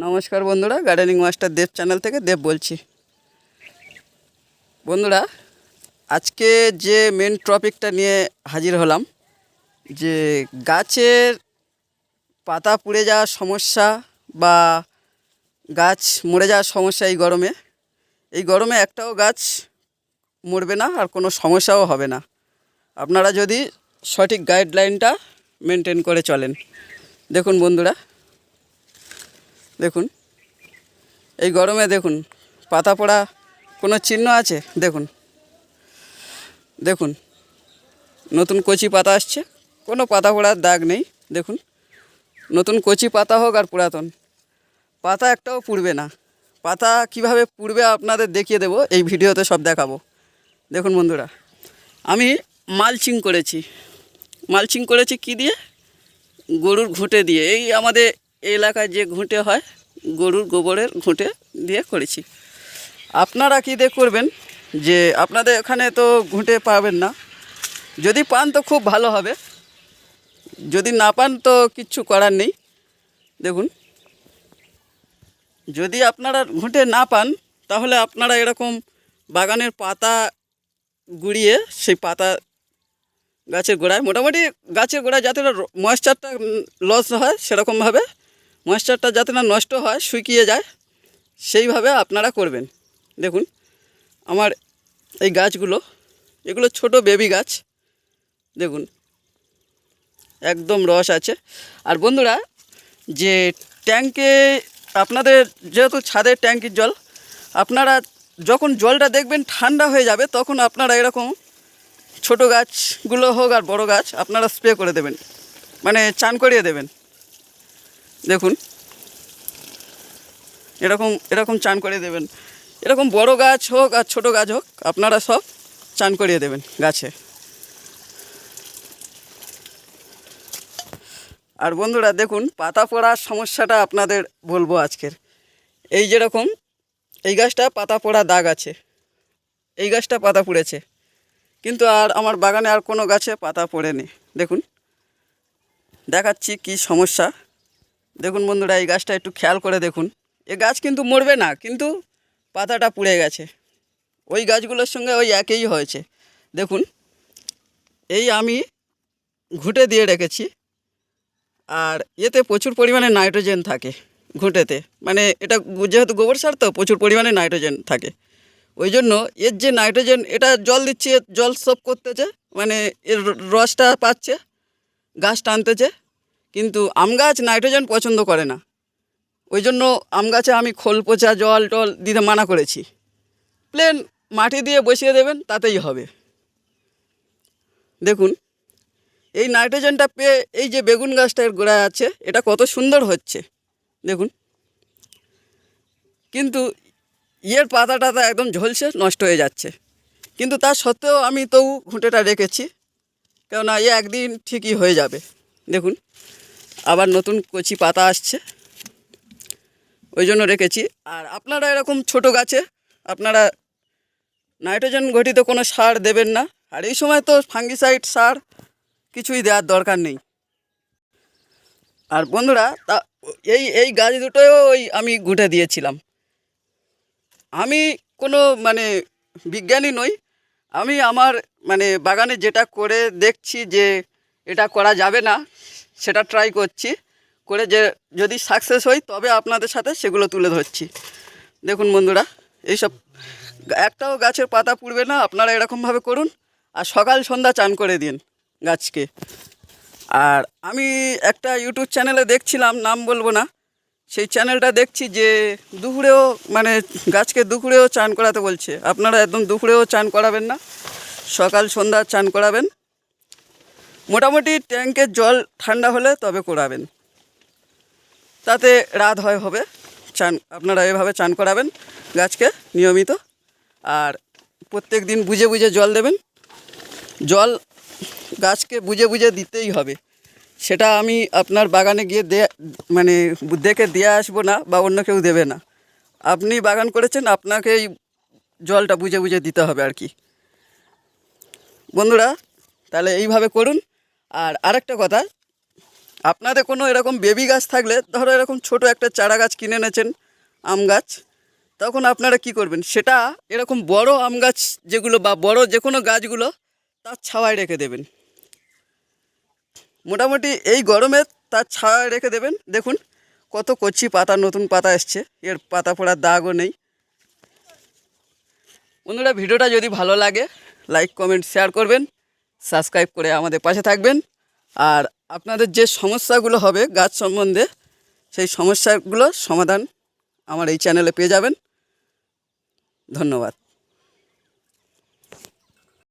নমস্কার বন্ধুরা, gardening master দেব channel থেকে দেব বলছি। বন্ধুরা, আজকে যে মেন টপিকটা নিয়ে হাজির হলাম, যে গাছের পাতা পুড়ে যাওয়ার সমস্যা বা গাছ মরে যাওয়ার সমস্যা। এই গরমে একটাও গাছ মরবে না আর কোনো সমস্যাও হবে না, আপনারা যদি সঠিক গাইডলাইনটা মেনটেন করে চলেন। দেখুন বন্ধুরা, দেখুন এই গরমে দেখুন পাতা পড়া কোনো চিহ্ন আছে? দেখুন দেখুন নতুন কচি পাতা আসছে, কোনো পাতা পড়ার দাগ নেই। দেখুন নতুন কচি পাতা হোক আর পুরাতন পাতা, একটাও পুড়বে না। পাতা কিভাবে পুড়বে আপনাদের দেখিয়ে দেব, এই ভিডিওতে সব দেখাবো। দেখুন বন্ধুরা, আমি মালচিং করেছি কি দিয়ে? গরুর ঘুঁটে দিয়ে। এই আমাদের এলাকায় যে ঘুঁটে হয়, গরুর গোবরের ঘুঁটে দিয়ে করেছি। আপনারা কী দিয়ে করবেন? যে আপনাদের এখানে তো ঘুঁটে পাবেন না, যদি পান তো খুব ভালো হবে, যদি না পান তো কিচ্ছু করার নেই। দেখুন, যদি আপনারা ঘুঁটে না পান তাহলে আপনারা এরকম বাগানের পাতা গুঁড়িয়ে সেই পাতা গাছের গোড়ায়, মোটামুটি গাছের গোড়ায় যাতে না ময়েশ্চারটা লস হয়, সেরকমভাবে ময়েশ্চারটা যাতে না নষ্ট হয়, শুকিয়ে যায়, সেইভাবে আপনারা করবেন। দেখুন আমার এই গাছগুলো, এগুলো ছোট বেবি গাছ, দেখুন একদম রস আছে। আর বন্ধুরা, যে ট্যাঙ্কে আপনাদের যেহেতু ছাদের ট্যাঙ্কির জল, আপনারা যখন জলটা দেখবেন ঠান্ডা হয়ে যাবে, তখন আপনারা এরকম ছোট গাছগুলো হোক আর বড় গাছ আপনারা স্প্রে করে দেবেন, মানে চান করিয়ে দেবেন। দেখুন এরকম চান করিয়ে দেবেন, এরকম বড় গাছ হোক আর ছোট গাছ হোক, আপনারা সব চান করিয়ে দেবেন গাছে। আর বন্ধুরা দেখুন, পাতা পড়ার সমস্যাটা আপনাদের বলবো আজকের। এই যেরকম এই গাছটা পাতা পড়া দাগ আছে, এই গাছটা পাতা পুড়েছে, কিন্তু আর আমার বাগানে আর কোনো গাছে পাতা পড়েনি। দেখুন দেখাচ্ছি কি সমস্যা। দেখুন বন্ধুরা, এই গাছটা একটু খেয়াল করে দেখুন, এ গাছ কিন্তু মরবে না, কিন্তু পাতাটা পুড়ে গেছে। ওই গাছগুলোর সঙ্গে ওই একই হয়েছে। দেখুন এই আমি ঘুঁটে দিয়ে রেখেছি, আর এতে প্রচুর পরিমাণে নাইট্রোজেন থাকে ঘুঁটেতে, মানে এটা যেহেতু গোবর সার তো প্রচুর পরিমাণে নাইট্রোজেন থাকে। ওই জন্য এর যে নাইট্রোজেন, এটা জল দিচ্ছে, জল সব করতেছে, মানে এর রসটা পাচ্ছে, গাছ টানতেছে, কিন্তু আম গাছ নাইট্রোজেন পছন্দ করে না। ওই জন্য আম গাছে আমি খোল পচা জল টল দিতে মানা করেছি। প্লেন মাটি দিয়ে বসিয়ে দেবেন, তাতেই হবে। দেখুন এই নাইট্রোজেনটা পেয়ে এই যে বেগুন গাছটার গোড়ায় আছে, এটা কত সুন্দর হচ্ছে দেখুন, কিন্তু ইয়ের পাতা টাতা একদম ঝলসে নষ্ট হয়ে যাচ্ছে। কিন্তু তার সত্ত্বেও আমি তবু ঘুঁটেটা রেখেছি, কেননা এ একদিন ঠিকই হয়ে যাবে। দেখুন আবার নতুন কচি পাতা আসছে, ওই জন্য রেখেছি। আর আপনারা এরকম ছোট গাছে আপনারা নাইট্রোজেন ঘটিত কোনো সার দেবেন না, আর এই সময় তো ফাঙ্গিসাইড সার কিছুই দেওয়ার দরকার নেই। আর বন্ধুরা, তা এই এই গাছ দুটোও ওই আমি ঘুঁটে দিয়েছিলাম। আমি কোনো মানে বিজ্ঞানী নই, আমি আমার মানে বাগানে যেটা করে দেখছি যে এটা করা যাবে না, সেটা ট্রাই করছি, করে যে যদি সাকসেস হই তবে আপনাদের সাথে সেগুলো তুলে ধরছি। দেখুন বন্ধুরা, এইসব একটাও গাছের পাতা পুড়বে না, আপনারা এরকমভাবে করুন। আর সকাল সন্ধ্যা চান করে দিন গাছকে। আর আমি একটা ইউটিউব চ্যানেলে দেখছিলাম, নাম বলবো না, সেই চ্যানেলটা দেখছি যে দুপুরেও মানে গাছকে দুপুরেও চান করাতে বলছে। আপনারা একদম দুপুরেও চান করাবেন না, সকাল সন্ধ্যা চান করাবেন। মোটামুটি ট্যাঙ্কের জল ঠান্ডা হলে তবে করাবেন, তাতে রাত হবে চান। আপনারা এভাবে চান করাবেন গাছকে নিয়মিত, আর প্রত্যেক দিন বুঝে বুঝে জল দেবেন। জল গাছকে বুঝে বুঝে দিতেই হবে, সেটা আমি আপনার বাগানে গিয়ে মানে দেখে দিয়ে আসবো না, বা অন্য কেউ দেবে না। আপনি বাগান করেছেন, আপনাকে এই জলটা বুঝে বুঝে দিতে হবে আর কি। বন্ধুরা তাহলে এইভাবে করুন। আর আরেকটা কথা, আপনাদের কোনো এরকম বেবি গাছ থাকলে, ধরো এরকম ছোট একটা চারা গাছ কিনে এনেছেন আম গাছ, তখন আপনারা কি করবেন, সেটা এরকম বড় আম গাছ যেগুলো বা বড় যে কোনো গাছগুলো তার ছাওয়ায় রেখে দেবেন। মোটামুটি এই গরমে তার ছাওয়ায় রেখে দেবেন। দেখুন কত কচি পাতা, নতুন পাতা এসছে, এর পাতা পড়ার দাগও নেই। বন্ধুরা, ভিডিওটা যদি ভালো লাগে লাইক কমেন্ট শেয়ার করবেন, সাবস্ক্রাইব করে আমাদের পাশে থাকবেন। আর আপনাদের যে সমস্যাগুলো হবে গাছ সম্বন্ধে, সেই সমস্যাগুলো সমাধান আমার এই চ্যানেলে পেয়ে যাবেন। ধন্যবাদ।